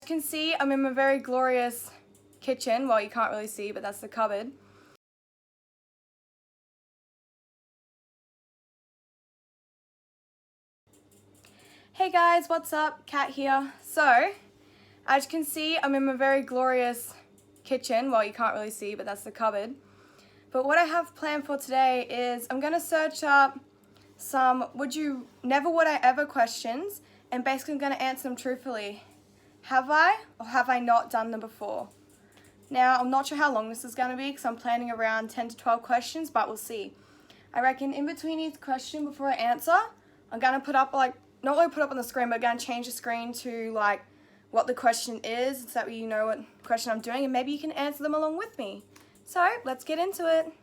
As you can see, I'm in my very glorious kitchen. Well, you can't really see, but that's the cupboard. Hey guys, what's up? Kat here. So, as you can see, I'm in my very glorious kitchen. Well, you can't really see, but that's the cupboard. But what I have planned for today is I'm going to search up some would I ever questions, and basically I'm going to answer them truthfully. Have I or have I not done them before? Now, I'm not sure how long this is going to be because I'm planning around 10 to 12 questions, but we'll see. I reckon in between each question before I answer, I'm going to put up not really put up on the screen, but I'm going to change the screen to what the question is so that you know what question I'm doing, and maybe you can answer them along with me. So, let's get into it.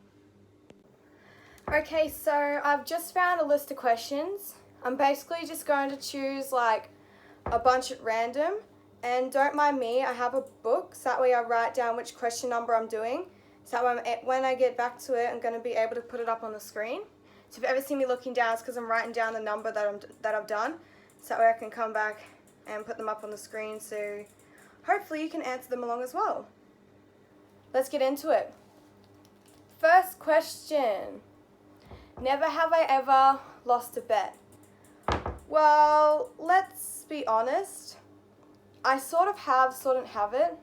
Okay, so I've just found a list of questions. I'm basically just going to choose a bunch at random, and don't mind me, I have a book, so that way I write down which question number I'm doing, so that when I get back to it, I'm going to be able to put it up on the screen. So if you ever see me looking down, it's because I'm writing down the number that I've done, so that way I can come back and put them up on the screen, so hopefully you can answer them along as well. Let's get into it. First question. Never have I ever lost a bet. Well, let's be honest. I sort of have, sort of haven't.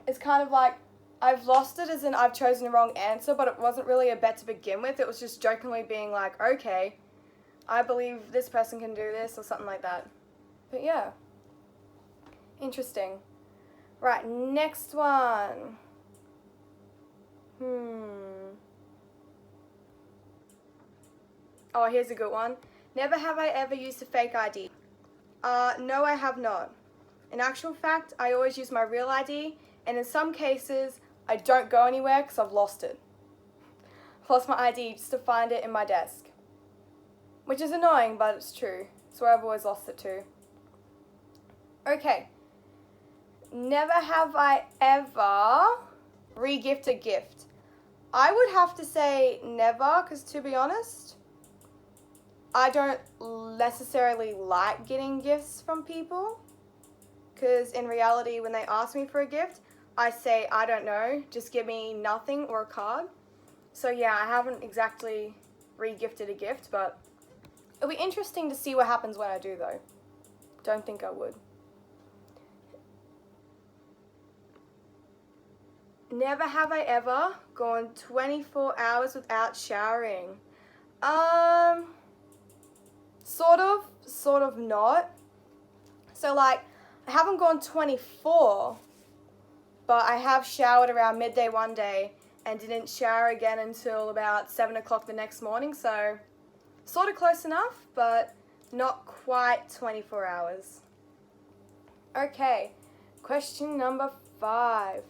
It's kind of like I've lost it as in I've chosen the wrong answer, but it wasn't really a bet to begin with. It was just jokingly being like, okay, I believe this person can do this or something like that. But yeah, interesting. Right, next one. Oh, here's a good one. Never have I ever used a fake ID. No, I have not. In actual fact, I always use my real ID, and in some cases, I don't go anywhere because I've lost it. I've lost my ID just to find it in my desk. Which is annoying, but it's true. It's where I've always lost it to. Okay. Never have I ever re-gifted a gift. I would have to say never, because to be honest, I don't necessarily like getting gifts from people. Because in reality, when they ask me for a gift, I say, I don't know, just give me nothing or a card. So yeah, I haven't exactly re-gifted a gift, but it'll be interesting to see what happens when I do though. Don't think I would. Never have I ever gone 24 hours without showering. Sort of not. So I haven't gone 24, but I have showered around midday one day and didn't shower again until about 7 o'clock the next morning, so sort of close enough, but not quite 24 hours. Okay, question number 5.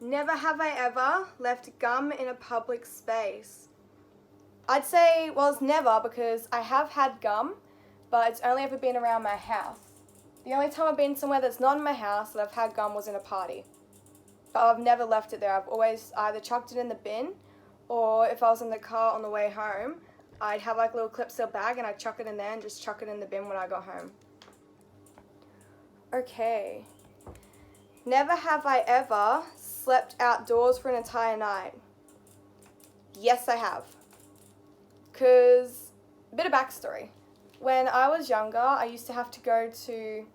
Never have I ever left gum in a public space. I'd say, well, it's never, because I have had gum, but it's only ever been around my house. The only time I've been somewhere that's not in my house that I've had gum was in a party. But I've never left it there. I've always either chucked it in the bin, or if I was in the car on the way home, I'd have a little clip seal bag and I'd chuck it in there and just chuck it in the bin when I got home. Okay. Never have I ever slept outdoors for an entire night. Yes, I have. Because, a bit of backstory. When I was younger, I used to have to go to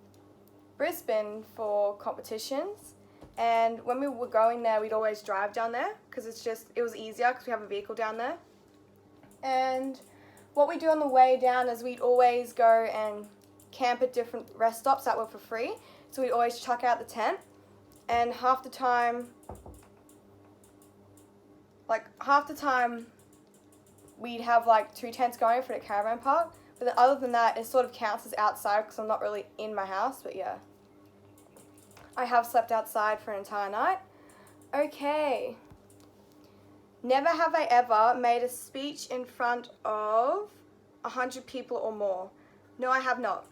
Brisbane for competitions, and when we were going there, we'd always drive down there because it was easier because we have a vehicle down there. And what we do on the way down is we'd always go and camp at different rest stops that were for free. So we'd always chuck out the tent, and half the time we'd have 2 tents going for the caravan park. But then other than that, it sort of counts as outside because I'm not really in my house, but yeah. I have slept outside for an entire night. Okay. Never have I ever made a speech in front of 100 people or more. No, I have not.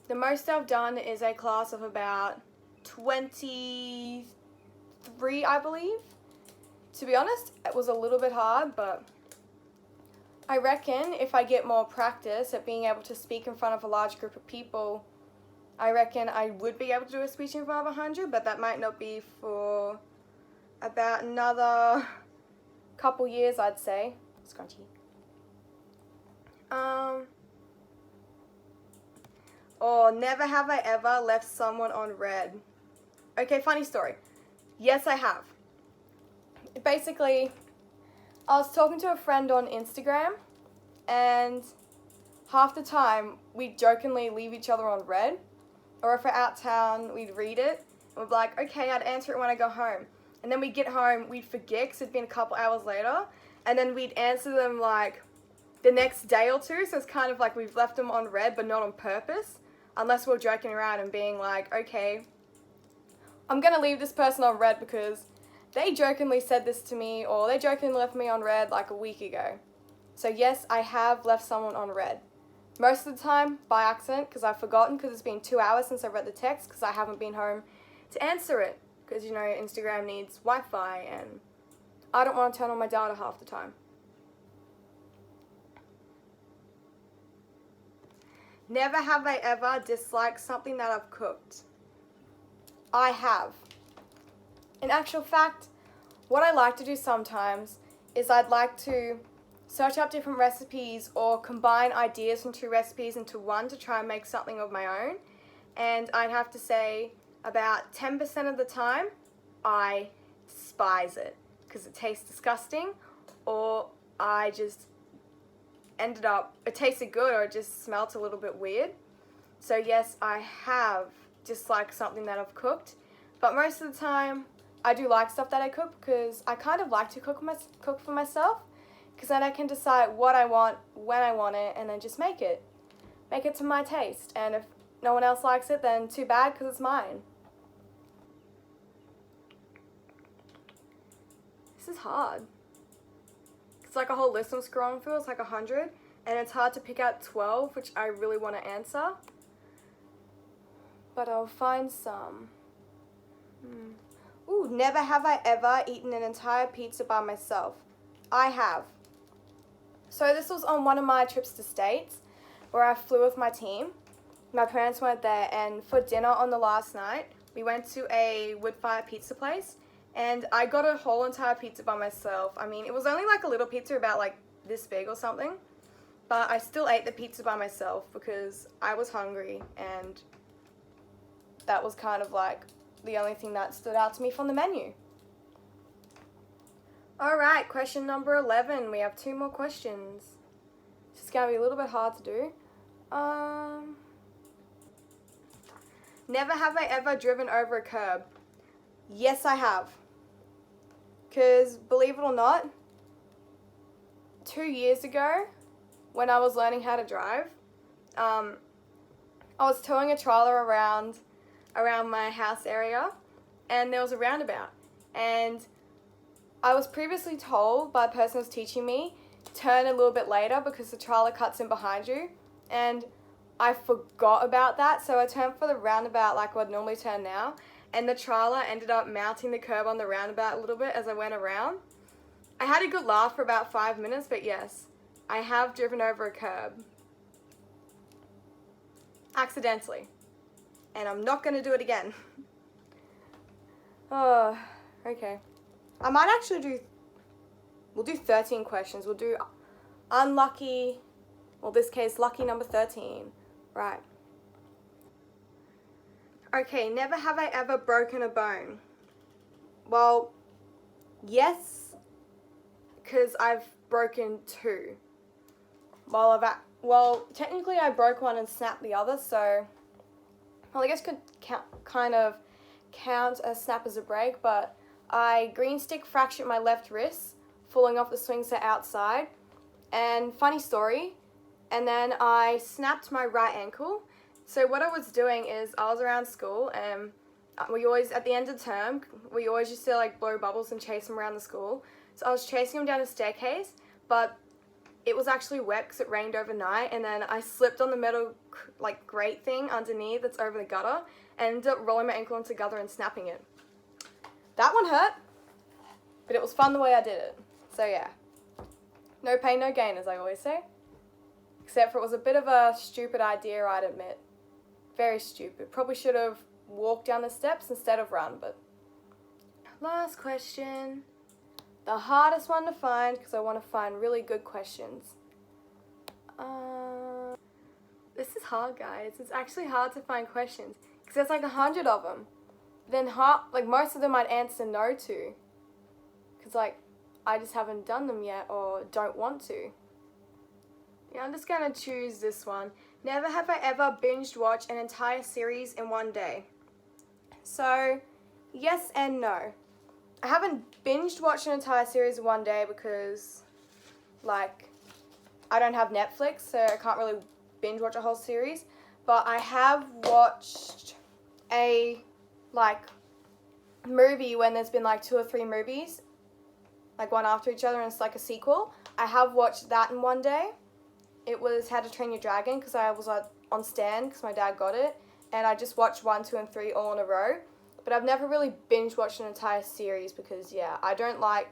The most I've done is a class of about 23, I believe. To be honest, it was a little bit hard, but I reckon if I get more practice at being able to speak in front of a large group of people, I reckon I would be able to do a speech in front of 100, but that might not be for about another couple years, I'd say. Scrunchy. Or never have I ever left someone on red. Okay, funny story. Yes, I have. Basically, I was talking to a friend on Instagram, and half the time we'd jokingly leave each other on red, or if we're out town, we'd read it, and we'd be like, okay, I'd answer it when I go home. And then we'd get home, we'd forget because it'd been a couple hours later, and then we'd answer them like the next day or two, so it's kind of like we've left them on red but not on purpose, unless we're joking around and being like, okay, I'm going to leave this person on red because they jokingly said this to me, or they jokingly left me on red like a week ago. So yes, I have left someone on red. Most of the time by accident because I've forgotten, because it's been 2 hours since I read the text because I haven't been home to answer it, because you know Instagram needs Wi-Fi and I don't want to turn on my data half the time. Never have I ever disliked something that I've cooked. I have. In actual fact, what I like to do sometimes is I'd like to search up different recipes or combine ideas from 2 recipes into one to try and make something of my own. And I'd have to say about 10% of the time, I despise it because it tastes disgusting, or I just ended up, it tasted good or it just smelt a little bit weird. So yes, I have disliked something that I've cooked, but most of the time I do like stuff that I cook because I kind of like to cook for myself, because then I can decide what I want, when I want it, and then just make it to my taste. And if no one else likes it, then too bad, because it's mine. This is hard. It's like a whole list I'm scrolling through. It's like 100, and it's hard to pick out 12, which I really want to answer. But I'll find some. Ooh, never have I ever eaten an entire pizza by myself. I have. So this was on one of my trips to States, where I flew with my team. My parents weren't there, and for dinner on the last night, we went to a wood-fire pizza place, and I got a whole entire pizza by myself. I mean, it was only like a little pizza about like this big or something, but I still ate the pizza by myself because I was hungry, and that was kind of like the only thing that stood out to me from the menu. Alright, question number 11. We have 2 more questions. This is going to be a little bit hard to do. Never have I ever driven over a curb. Yes, I have. Because, believe it or not, 2 years ago, when I was learning how to drive, I was towing a trailer around my house area, and there was a roundabout. And I was previously told by the person who was teaching me, turn a little bit later because the trailer cuts in behind you. And I forgot about that, so I turned for the roundabout like I'd normally turn now, and the trailer ended up mounting the curb on the roundabout a little bit as I went around. I had a good laugh for about 5 minutes, but yes, I have driven over a curb. Accidentally. And I'm not going to do it again. Oh, okay. I might actually we'll do 13 questions. We'll do unlucky, well, this case, lucky number 13. Right. Okay, never have I ever broken a bone. Well, yes, because I've broken 2. Well, technically I broke one and snapped the other, so, well, I guess could kind of count a snap as a break, but I green stick fractured my left wrist, falling off the swing set outside, and funny story, and then I snapped my right ankle. So what I was doing is I was around school, and we always, at the end of the term, we always used to like blow bubbles and chase them around the school. So I was chasing him down the staircase, but it was actually wet because it rained overnight, and then I slipped on the metal like grate thing underneath that's over the gutter, and ended up rolling my ankle into the gutter and snapping it. That one hurt, but it was fun the way I did it. So yeah, no pain, no gain, as I always say. Except for it was a bit of a stupid idea, I'd admit. Very stupid. Probably should have walked down the steps instead of run, but... Last question. The hardest one to find because I want to find really good questions. This is hard, guys. It's actually hard to find questions because there's like 100 of them. Then most of them I'd answer no to because like I just haven't done them yet or don't want to. Yeah, I'm just gonna choose this one. Never have I ever binged watched an entire series in one day. So, yes and no. I haven't binged watched an entire series in one day because, like, I don't have Netflix, so I can't really binge watch a whole series. But I have watched a, like, movie when there's been, like, 2 or 3 movies, like, one after each other, and it's, like, a sequel. I have watched that in one day. It was How to Train Your Dragon because I was on Stan because my dad got it. And I just watched 1, 2, and 3 all in a row. But I've never really binge watched an entire series because, yeah, I don't like...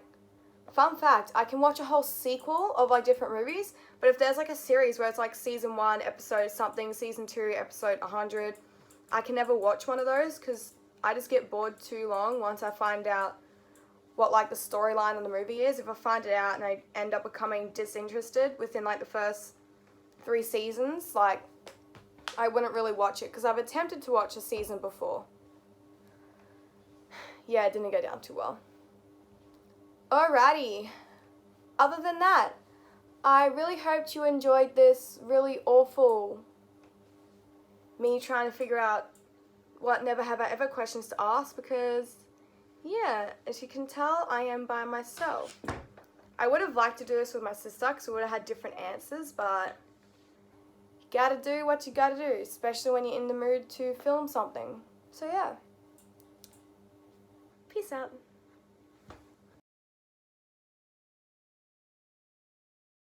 Fun fact, I can watch a whole sequel of, like, different movies. But if there's, like, a series where it's, like, season 1, episode something, season 2, episode 100, I can never watch one of those because I just get bored too long once I find out what, like, the storyline of the movie is. If I find it out and I end up becoming disinterested within, like, the first 3 seasons, like, I wouldn't really watch it because I've attempted to watch a season before. Yeah, it didn't go down too well. Alrighty. Other than that, I really hoped you enjoyed this really awful me trying to figure out what never have I ever questions to ask because, yeah, as you can tell, I am by myself. I would have liked to do this with my sister because we would have had different answers, but you gotta do what you gotta do, especially when you're in the mood to film something. So yeah. Peace out.